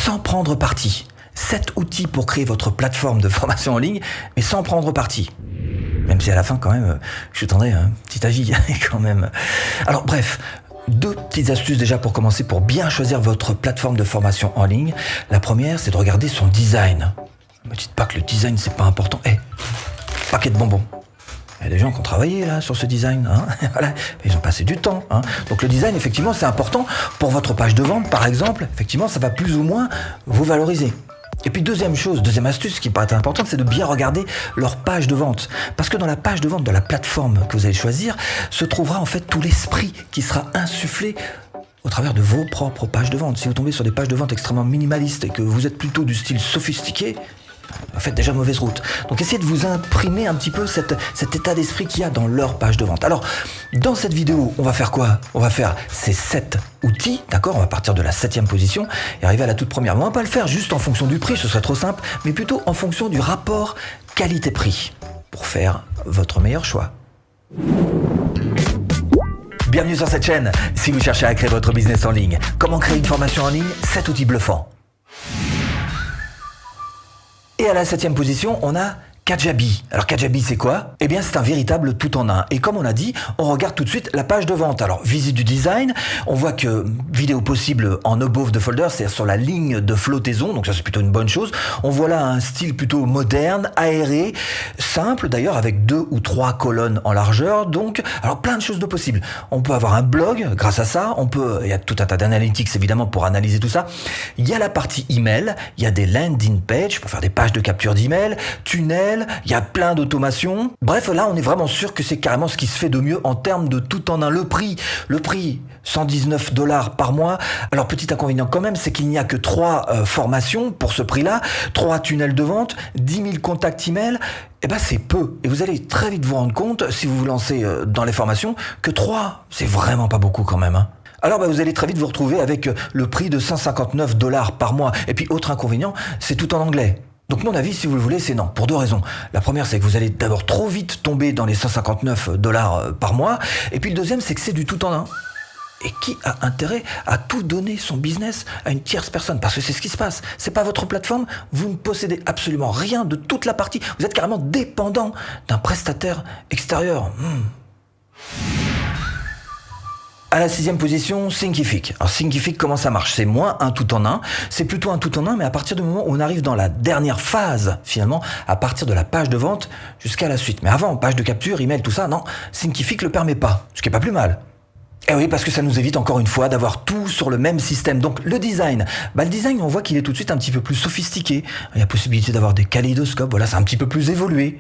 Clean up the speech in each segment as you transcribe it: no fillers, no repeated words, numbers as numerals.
sans prendre parti. 7 outils pour créer votre plateforme de formation en ligne, mais sans prendre parti. Même si à la fin, quand même, je tendrai un petit avis, quand même. Alors, bref, 2 petites astuces déjà pour commencer, pour bien choisir votre plateforme de formation en ligne. La première, c'est de regarder son design. Ne me dites pas que le design, c'est pas important. Paquet de bonbons. Il y a des gens qui ont travaillé là sur ce design, voilà. Ils ont passé du temps. Donc le design, effectivement, c'est important pour votre page de vente, par exemple. Effectivement, ça va plus ou moins vous valoriser. Et puis deuxième astuce qui paraît importante, c'est de bien regarder leur page de vente. Parce que dans la page de vente de la plateforme que vous allez choisir, se trouvera en fait tout l'esprit qui sera insufflé au travers de vos propres pages de vente. Si vous tombez sur des pages de vente extrêmement minimalistes et que vous êtes plutôt du style sophistiqué, vous faites déjà mauvaise route. Donc essayez de vous imprimer un petit peu cet état d'esprit qu'il y a dans leur page de vente. Alors, dans cette vidéo, on va faire quoi? On va faire ces 7 outils, d'accord? On va partir de la 7e position et arriver à la toute première. Mais on va pas le faire juste en fonction du prix, ce serait trop simple, mais plutôt en fonction du rapport qualité-prix pour faire votre meilleur choix. Bienvenue sur cette chaîne. Si vous cherchez à créer votre business en ligne, comment créer une formation en ligne? 7 outils bluffants. Et à la 7e position, on a Kajabi. Alors Kajabi, c'est quoi? Eh bien, c'est un véritable tout en un. Et comme on a dit, on regarde tout de suite la page de vente. Alors, visite du design, on voit que vidéo possible en above the folder, c'est-à-dire sur la ligne de flottaison, donc ça c'est plutôt une bonne chose. On voit là un style plutôt moderne, aéré, simple d'ailleurs, avec 2 ou 3 colonnes en largeur. Donc, alors plein de choses de possibles. On peut avoir un blog grâce à ça. Il y a tout un tas d'analytics évidemment pour analyser tout ça. Il y a la partie email, il y a des landing pages pour faire des pages de capture d'email, tunnels. Il y a plein d'automations. Bref, là, on est vraiment sûr que c'est carrément ce qui se fait de mieux en termes de tout en un. Le prix, $119 par mois. Alors, petit inconvénient quand même, c'est qu'il n'y a que 3 formations pour ce prix-là, 3 tunnels de vente, 10 000 contacts email. C'est peu. Et vous allez très vite vous rendre compte, si vous vous lancez dans les formations, que 3, c'est vraiment pas beaucoup quand même. Alors vous allez très vite vous retrouver avec le prix de $159 par mois. Et puis, autre inconvénient, c'est tout en anglais. Donc mon avis, si vous le voulez, c'est non, pour 2 raisons. La première, c'est que vous allez d'abord trop vite tomber dans les $159 par mois. Et puis le deuxième, c'est que c'est du tout en un. Et qui a intérêt à tout donner son business à une tierce personne? Parce que c'est ce qui se passe. C'est pas votre plateforme, vous ne possédez absolument rien de toute la partie. Vous êtes carrément dépendant d'un prestataire extérieur. À la 6e position, Thinkific. Alors Thinkific, comment ça marche? C'est moins un tout en un, c'est plutôt un tout en un, mais à partir du moment où on arrive dans la dernière phase, finalement, à partir de la page de vente jusqu'à la suite. Mais avant, page de capture, email, tout ça, non, Thinkific le permet pas, ce qui est pas plus mal. Eh oui, parce que ça nous évite encore une fois d'avoir tout sur le même système. Donc le design, le design, on voit qu'il est tout de suite un petit peu plus sophistiqué. Il y a possibilité d'avoir des kaléidoscopes, voilà, c'est un petit peu plus évolué.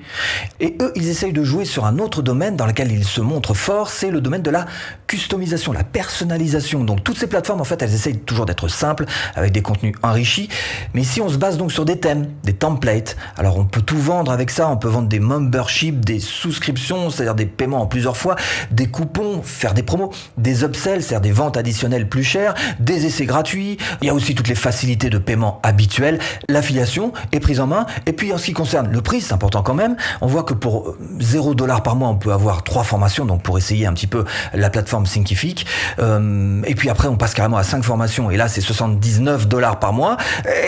Et eux, ils essayent de jouer sur un autre domaine dans lequel ils se montrent forts, c'est le domaine de la customisation, la personnalisation. Donc toutes ces plateformes, en fait, elles essayent toujours d'être simples, avec des contenus enrichis. Mais ici, on se base donc sur des thèmes, des templates. Alors on peut tout vendre avec ça, on peut vendre des memberships, des souscriptions, c'est-à-dire des paiements en plusieurs fois, des coupons, faire des promos, des upsells, c'est-à-dire des ventes additionnelles plus chères, des essais gratuits. Il y a aussi toutes les facilités de paiement habituelles, l'affiliation est prise en main. Et puis en ce qui concerne le prix, c'est important quand même, on voit que pour $0 par mois, on peut avoir 3 formations, donc pour essayer un petit peu la plateforme Thinkific. Et puis après, on passe carrément à 5 formations, et là, c'est $79 par mois.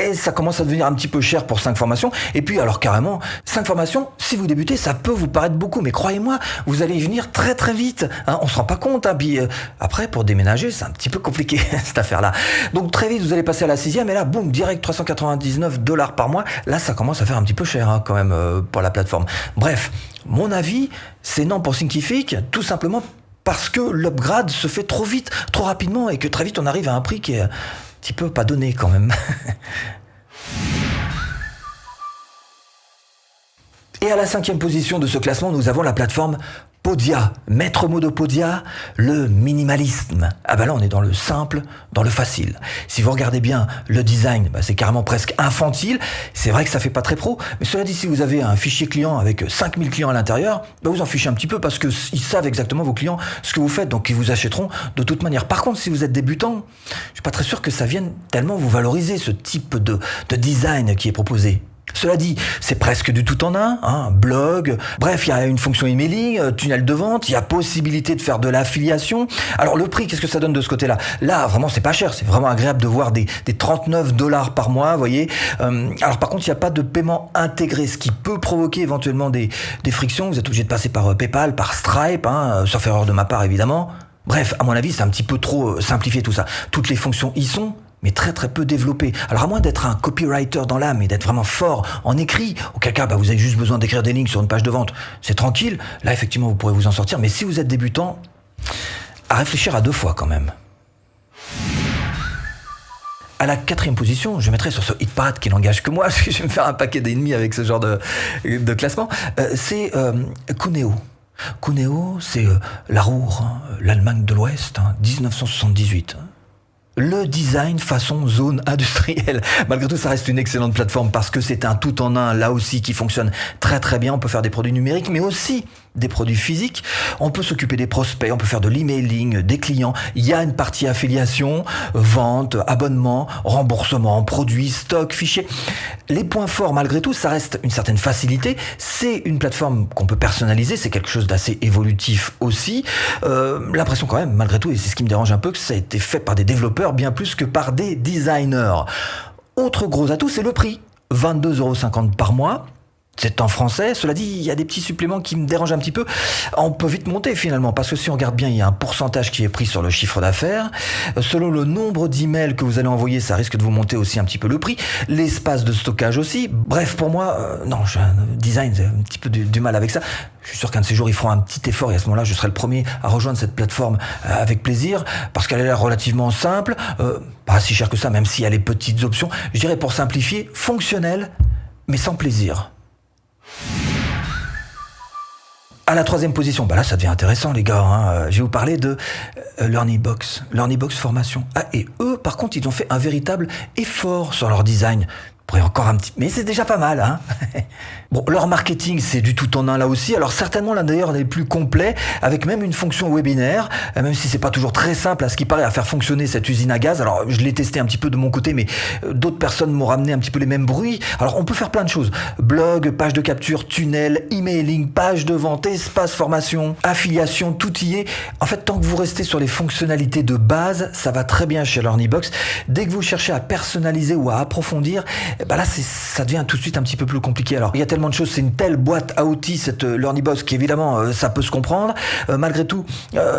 Et ça commence à devenir un petit peu cher pour 5 formations. Et puis alors carrément, 5 formations, si vous débutez, ça peut vous paraître beaucoup, mais croyez-moi, vous allez y venir très très vite. On se rend pas compte. Puis après, pour déménager, c'est un petit peu compliqué cette affaire-là. Donc très vite, vous allez passer à la 6e, et là, boum, direct $399 par mois. Là, ça commence à faire un petit peu cher quand même pour la plateforme. Bref, mon avis, c'est non pour Thinkific, tout simplement parce que l'upgrade se fait trop vite, trop rapidement, et que très vite, on arrive à un prix qui est un petit peu pas donné quand même. Et à la 5e position de ce classement, nous avons la plateforme Podia, maître mot de Podia, le minimalisme. Là on est dans le simple, dans le facile. Si vous regardez bien le design, c'est carrément presque infantile. C'est vrai que ça fait pas très pro, mais cela dit, si vous avez un fichier client avec 5000 clients à l'intérieur, vous en fichez un petit peu parce que ils savent exactement vos clients ce que vous faites, donc ils vous achèteront de toute manière. Par contre, si vous êtes débutant, je suis pas très sûr que ça vienne tellement vous valoriser ce type de design qui est proposé. Cela dit, c'est presque du tout en un, hein, blog, bref, il y a une fonction emailing, tunnel de vente, il y a possibilité de faire de l'affiliation. Alors le prix, qu'est-ce que ça donne de ce côté-là? Là, vraiment, c'est pas cher, c'est vraiment agréable de voir des 39 $ par mois, vous voyez. Alors par contre, il n'y a pas de paiement intégré, ce qui peut provoquer éventuellement des frictions. Vous êtes obligé de passer par PayPal, par Stripe, hein, sauf erreur de ma part, évidemment. Bref, à mon avis, c'est un petit peu trop simplifié tout ça. Toutes les fonctions y sont, mais très très peu développé. Alors à moins d'être un copywriter dans l'âme et d'être vraiment fort en écrit, auquel cas vous avez juste besoin d'écrire des lignes sur une page de vente, c'est tranquille, là effectivement vous pourrez vous en sortir, mais si vous êtes débutant, à réfléchir à 2 fois quand même. À la 4e position, je mettrai sur ce hit parade qui n'engage que moi, parce que je vais me faire un paquet d'ennemis avec ce genre de classement, c'est Cuneo. Cuneo, c'est la Ruhr, hein, l'Allemagne de l'Ouest, hein, 1978. Le design façon zone industrielle. Malgré tout, ça reste une excellente plateforme parce que c'est un tout en un, là aussi, qui fonctionne très très bien. On peut faire des produits numériques, mais aussi des produits physiques. On peut s'occuper des prospects, on peut faire de l'emailing, des clients. Il y a une partie affiliation, vente, abonnement, remboursement, produits, stock, fichiers. Les points forts, malgré tout, ça reste une certaine facilité. C'est une plateforme qu'on peut personnaliser, c'est quelque chose d'assez évolutif aussi. L'impression quand même, malgré tout, et c'est ce qui me dérange un peu, que ça a été fait par des développeurs bien plus que par des designers. Autre gros atout, c'est le prix. 22,50 € par mois. C'est en français. Cela dit, il y a des petits suppléments qui me dérangent un petit peu. On peut vite monter finalement, parce que si on regarde bien, il y a un pourcentage qui est pris sur le chiffre d'affaires. Selon le nombre d'emails que vous allez envoyer, ça risque de vous monter aussi un petit peu le prix. L'espace de stockage aussi. Bref, pour moi, non, j'ai un design, j'ai un petit peu du mal avec ça. Je suis sûr qu'un de ces jours, ils feront un petit effort et à ce moment-là, je serai le premier à rejoindre cette plateforme avec plaisir, parce qu'elle a l'air relativement simple, pas si cher que ça, même s'il y a les petites options. Je dirais pour simplifier, fonctionnel, mais sans plaisir. À la 3e position, là ça devient intéressant les gars, hein. Je vais vous parler de LearnyBox Formation. Ah, et eux par contre ils ont fait un véritable effort sur leur design. Pourrait encore un petit, mais c'est déjà pas mal, hein. Bon, leur marketing, c'est du tout en un là aussi. Alors certainement l'un d'ailleurs les plus complets, avec même une fonction webinaire, même si c'est pas toujours très simple à ce qui paraît à faire fonctionner cette usine à gaz. Alors je l'ai testé un petit peu de mon côté, mais d'autres personnes m'ont ramené un petit peu les mêmes bruits. Alors on peut faire plein de choses. Blog, page de capture, tunnel, emailing, page de vente, espace formation, affiliation, tout y est. En fait, tant que vous restez sur les fonctionnalités de base, ça va très bien chez LearnyBox. Dès que vous cherchez à personnaliser ou à approfondir, là ça devient tout de suite un petit peu plus compliqué. Alors il y a tellement de choses, c'est une telle boîte à outils cette LearnyBox qu'évidemment ça peut se comprendre. Malgré tout,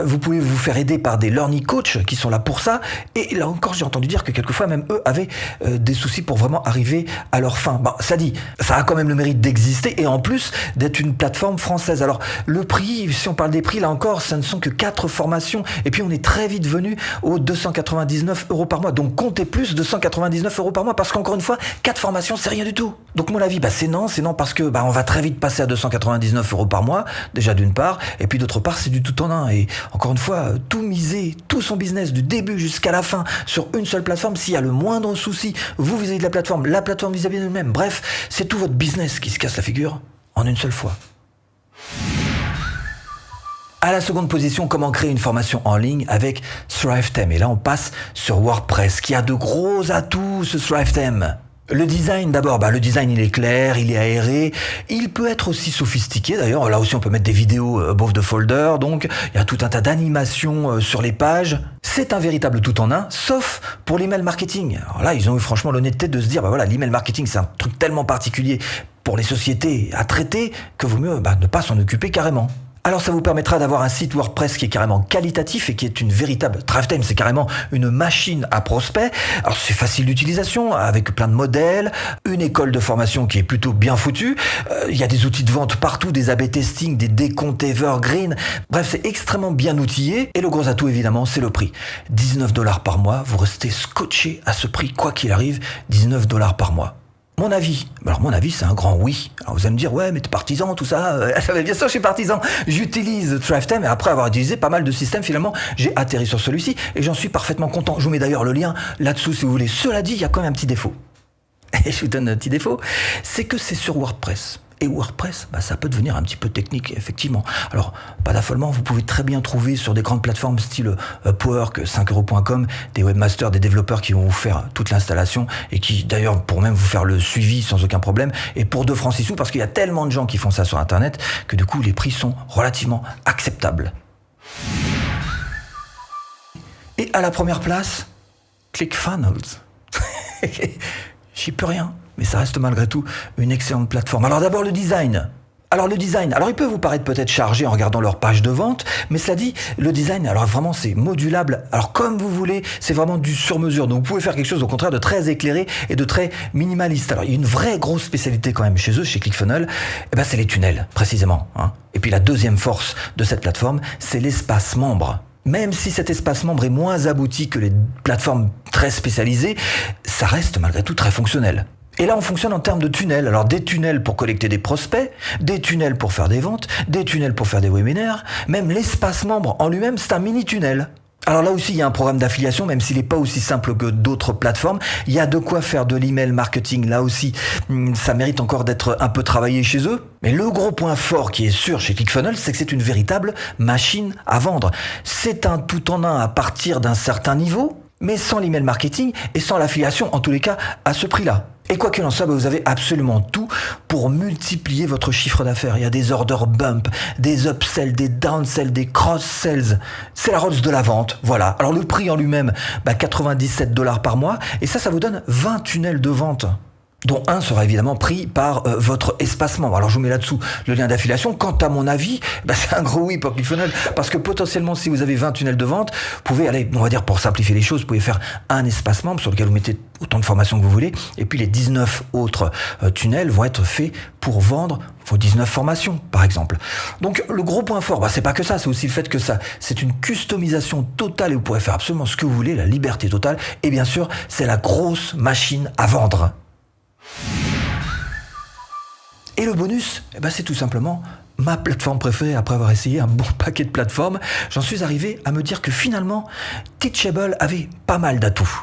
vous pouvez vous faire aider par des Learning Coach qui sont là pour ça. Et là encore, j'ai entendu dire que quelquefois même eux avaient des soucis pour vraiment arriver à leur fin. Bon, ça dit, ça a quand même le mérite d'exister et en plus d'être une plateforme française. Alors le prix, si on parle des prix, là encore, ça ne sont que 4 formations et puis on est très vite venu aux 299 € par mois. Donc comptez plus, 299 € par mois, parce qu'encore une fois, 4 formations, c'est rien du tout. Donc mon avis, c'est non parce que on va très vite passer à 299 € par mois, déjà d'une part, et puis d'autre part, c'est du tout en un. Et encore une fois, tout miser, tout son business du début jusqu'à la fin sur une seule plateforme, s'il y a le moindre souci, vous vis-à-vis de la plateforme vis-à-vis d'elle-même, bref, c'est tout votre business qui se casse la figure en une seule fois. À la 2e position, comment créer une formation en ligne avec ThriveTheme. Et là, on passe sur WordPress, qui a de gros atouts, ce ThriveTheme. Le design d'abord, le design il est clair, il est aéré, il peut être aussi sophistiqué d'ailleurs, là aussi on peut mettre des vidéos above the folder, donc il y a tout un tas d'animations sur les pages. C'est un véritable tout en un, sauf pour l'email marketing. Alors là ils ont eu franchement l'honnêteté de se dire, l'email marketing c'est un truc tellement particulier pour les sociétés à traiter que vaut mieux ne pas s'en occuper carrément. Alors ça vous permettra d'avoir un site WordPress qui est carrément qualitatif et qui est une véritable... ThriveTheme, c'est carrément une machine à prospects. Alors c'est facile d'utilisation, avec plein de modèles, une école de formation qui est plutôt bien foutue. Il y a des outils de vente partout, des A/B testing, des décomptes evergreen. Bref, c'est extrêmement bien outillé. Et le gros atout, évidemment, c'est le prix. 19 $ par mois, vous restez scotché à ce prix, quoi qu'il arrive, 19 $ par mois. Mon avis, c'est un grand oui. Alors vous allez me dire, ouais, mais t'es partisan, tout ça. Bien sûr, je suis partisan. J'utilise ThriveTheme et après avoir utilisé pas mal de systèmes, finalement, j'ai atterri sur celui-ci et j'en suis parfaitement content. Je vous mets d'ailleurs le lien là-dessous si vous voulez. Cela dit, il y a quand même un petit défaut. Et je vous donne un petit défaut, c'est que c'est sur WordPress. Et WordPress, ça peut devenir un petit peu technique, effectivement. Alors, pas d'affolement, vous pouvez très bien trouver sur des grandes plateformes style Upwork, 5euros.com, des webmasters, des développeurs qui vont vous faire toute l'installation et qui, d'ailleurs, pour même vous faire le suivi sans aucun problème. Et pour 2 francs 6 sous, parce qu'il y a tellement de gens qui font ça sur Internet que du coup, les prix sont relativement acceptables. Et à la première place, ClickFunnels. J'y peux rien, mais ça reste malgré tout une excellente plateforme. Alors d'abord le design. Alors il peut vous paraître peut-être chargé en regardant leur page de vente, mais cela dit, le design, alors vraiment c'est modulable, alors comme vous voulez, c'est vraiment du sur-mesure. Donc vous pouvez faire quelque chose au contraire de très éclairé et de très minimaliste. Alors il y a une vraie grosse spécialité quand même chez eux, chez ClickFunnels, c'est les tunnels, précisément. Et puis la deuxième force de cette plateforme, c'est l'espace membre. Même si cet espace membre est moins abouti que les plateformes très spécialisées, ça reste malgré tout très fonctionnel. Et là, on fonctionne en termes de tunnels. Alors, des tunnels pour collecter des prospects, des tunnels pour faire des ventes, des tunnels pour faire des webinaires. Même l'espace membre en lui-même, c'est un mini-tunnel. Alors là aussi, il y a un programme d'affiliation, même s'il n'est pas aussi simple que d'autres plateformes. Il y a de quoi faire de l'email marketing. Là aussi, ça mérite encore d'être un peu travaillé chez eux. Mais le gros point fort qui est sûr chez ClickFunnels, c'est que c'est une véritable machine à vendre. C'est un tout en un à partir d'un certain niveau, mais sans l'email marketing et sans l'affiliation, en tous les cas, à ce prix-là. Et quoi qu'il en soit, vous avez absolument tout pour multiplier votre chiffre d'affaires. Il y a des order bump, des upsells, des downsells, des cross-sells. C'est la Rolls de la vente, voilà. Alors le prix en lui-même, 97$ par mois. Et ça vous donne 20 tunnels de vente, dont un sera évidemment pris par votre espace membre. Alors je vous mets là-dessous le lien d'affiliation. Quant à mon avis, c'est un gros oui pour ClickFunnels, parce que potentiellement si vous avez 20 tunnels de vente, vous pouvez aller, on va dire pour simplifier les choses, vous pouvez faire un espace membre sur lequel vous mettez autant de formations que vous voulez, et puis les 19 autres tunnels vont être faits pour vendre vos 19 formations, par exemple. Donc le gros point fort, c'est pas que ça, c'est aussi le fait que c'est une customisation totale et vous pourrez faire absolument ce que vous voulez, la liberté totale, et bien sûr, c'est la grosse machine à vendre. Et le bonus, c'est tout simplement ma plateforme préférée. Après avoir essayé un bon paquet de plateformes, j'en suis arrivé à me dire que finalement, Teachable avait pas mal d'atouts.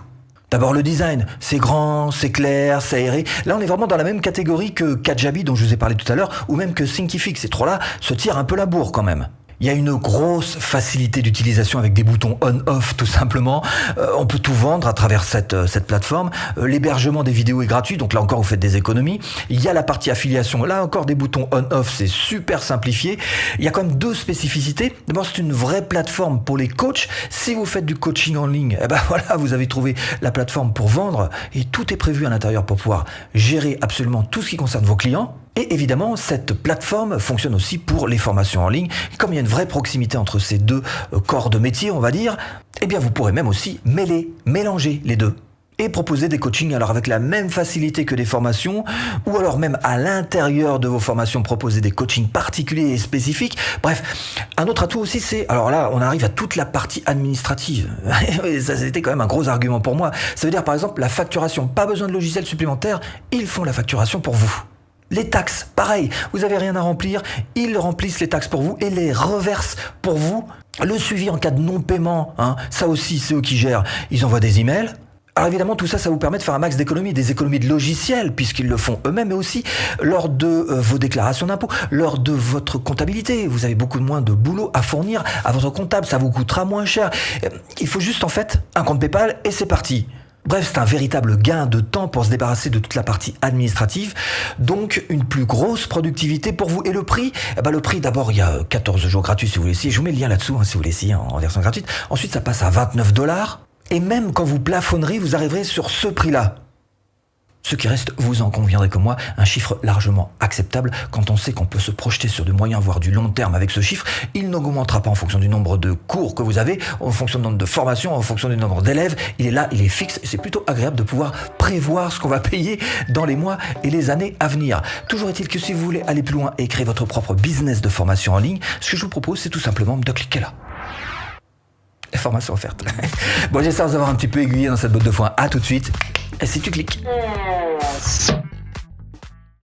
D'abord le design, c'est grand, c'est clair, c'est aéré. Là on est vraiment dans la même catégorie que Kajabi dont je vous ai parlé tout à l'heure, ou même que Thinkific. Ces trois-là se tirent un peu la bourre quand même. Il y a une grosse facilité d'utilisation avec des boutons on-off tout simplement. On peut tout vendre à travers cette plateforme. L'hébergement des vidéos est gratuit, donc là encore vous faites des économies. Il y a la partie affiliation, là encore des boutons on-off, c'est super simplifié. Il y a quand même 2 spécificités. D'abord c'est une vraie plateforme pour les coachs. Si vous faites du coaching en ligne, voilà, vous avez trouvé la plateforme pour vendre et tout est prévu à l'intérieur pour pouvoir gérer absolument tout ce qui concerne vos clients. Et évidemment, cette plateforme fonctionne aussi pour les formations en ligne. Comme il y a une vraie proximité entre ces 2 corps de métier, on va dire, vous pourrez même aussi mélanger les 2. Et proposer des coachings alors avec la même facilité que des formations, ou alors même à l'intérieur de vos formations proposer des coachings particuliers et spécifiques. Bref, un autre atout aussi c'est, alors là on arrive à toute la partie administrative. Ça c'était quand même un gros argument pour moi. Ça veut dire par exemple la facturation, pas besoin de logiciel supplémentaire, ils font la facturation pour vous. Les taxes, pareil, vous n'avez rien à remplir, ils remplissent les taxes pour vous et les reversent pour vous. Le suivi en cas de non-paiement, ça aussi c'est eux qui gèrent, ils envoient des emails. Alors évidemment tout ça vous permet de faire un max d'économies, des économies de logiciels puisqu'ils le font eux-mêmes, mais aussi lors de vos déclarations d'impôts, lors de votre comptabilité. Vous avez beaucoup moins de boulot à fournir à votre comptable, ça vous coûtera moins cher. Il faut juste en fait un compte PayPal et c'est parti. Bref, c'est un véritable gain de temps pour se débarrasser de toute la partie administrative, donc une plus grosse productivité pour vous. Et le prix, le prix d'abord il y a 14 jours gratuits si vous voulez essayer, je vous mets le lien là-dessous si vous voulez essayer en version gratuite. Ensuite ça passe à 29$, et même quand vous plafonnerez, vous arriverez sur ce prix-là. Ce qui reste, vous en conviendrez comme moi, un chiffre largement acceptable quand on sait qu'on peut se projeter sur du moyen voire du long terme avec ce chiffre. Il n'augmentera pas en fonction du nombre de cours que vous avez, en fonction du nombre de formations, en fonction du nombre d'élèves. Il est là, il est fixe et c'est plutôt agréable de pouvoir prévoir ce qu'on va payer dans les mois et les années à venir. Toujours est-il que si vous voulez aller plus loin et créer votre propre business de formation en ligne, ce que je vous propose c'est tout simplement de cliquer là. Formation offerte. Bon, j'espère vous avoir un petit peu aiguillé dans cette botte de foin. À tout de suite. Et si tu cliques.